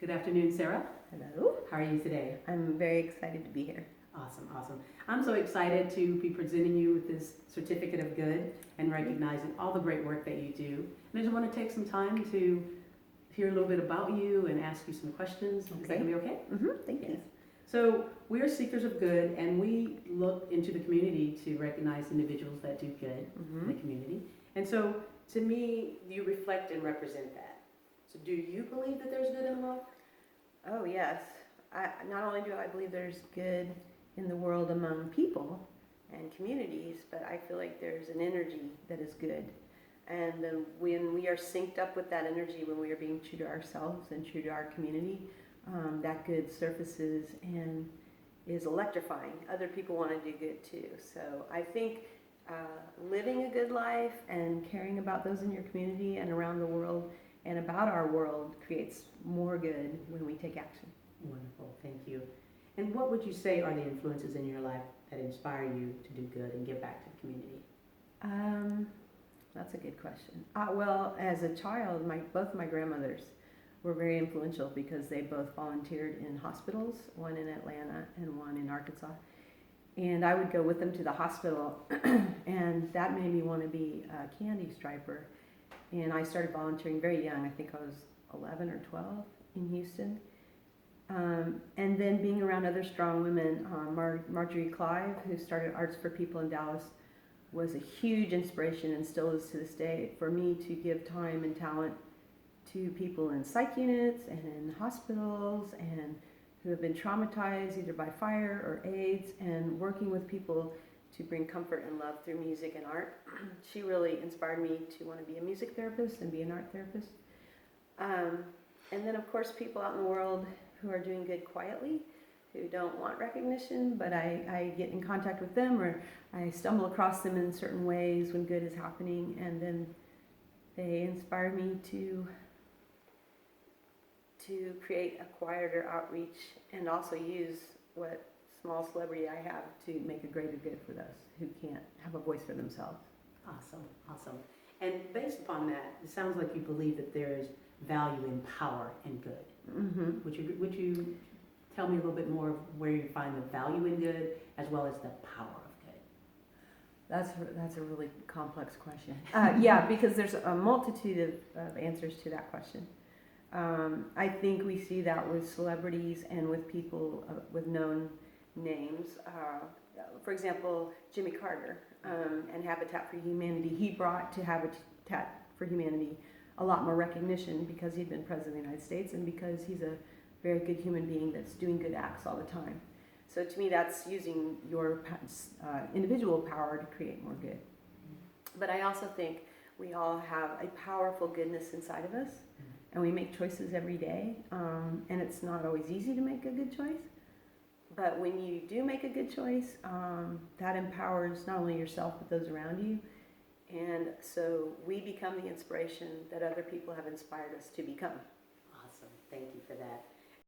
Good afternoon, Sara. Hello. How are you today? I'm very excited to be here. Awesome, awesome. I'm so excited to be presenting you with this certificate of good and recognizing all the great work that you do. And I just want to take some time to hear a little bit about you and ask you some questions. Is that going to be okay? Thank you. So we're seekers of good, and we look into the community to recognize individuals that do good in the community. And so, to me, you reflect and represent that. So do you believe that there's good in the world? Oh, yes. Not only do I believe there's good in the world among people and communities, but I feel like there's an energy that is good. And when we are synced up with that energy, when we are being true to ourselves and true to our community, that good surfaces and is electrifying. Other people want to do good too. So I think living a good life and caring about those in your community and around the world and about our world creates more good when we take action. Wonderful, thank you. And what would you say are the influences in your life that inspire you to do good and give back to the community? That's a good question. Well, as a child, both my grandmothers were very influential because they both volunteered in hospitals, one in Atlanta and one in Arkansas. And I would go with them to the hospital, and that made me want to be a candy striper. And I started volunteering very young. I think I was 11 or 12 in Houston. And then being around other strong women, Marjorie Clive, who started Arts for People in Dallas, was a huge inspiration and still is to this day for me to give time and talent to people in psych units and in hospitals and who have been traumatized either by fire or AIDS, and working with people to bring comfort and love through music and art. She really inspired me to want to be a music therapist and be an art therapist. And then of course people out in the world who are doing good quietly, who don't want recognition, but I get in contact with them or I stumble across them in certain ways when good is happening, and then they inspire me to create a quieter outreach and also use what small celebrity I have to make a greater good for those who can't have a voice for themselves. Awesome, awesome. And based upon that, it sounds like you believe that there's value in power and good. Would you tell me a little bit more of where you find the value in good as well as the power of good? That's a really complex question. Yeah, because there's a multitude of answers to that question. I think we see that with celebrities and with people with known names. For example, Jimmy Carter and Habitat for Humanity. He brought to Habitat for Humanity a lot more recognition because he'd been president of the United States and because he's a very good human being that's doing good acts all the time. So to me, that's using your individual power to create more good. But I also think we all have a powerful goodness inside of us, and we make choices every day, and it's not always easy to make a good choice. But when you do make a good choice, that empowers not only yourself but those around you. And so we become the inspiration that other people have inspired us to become. Awesome. Thank you for that.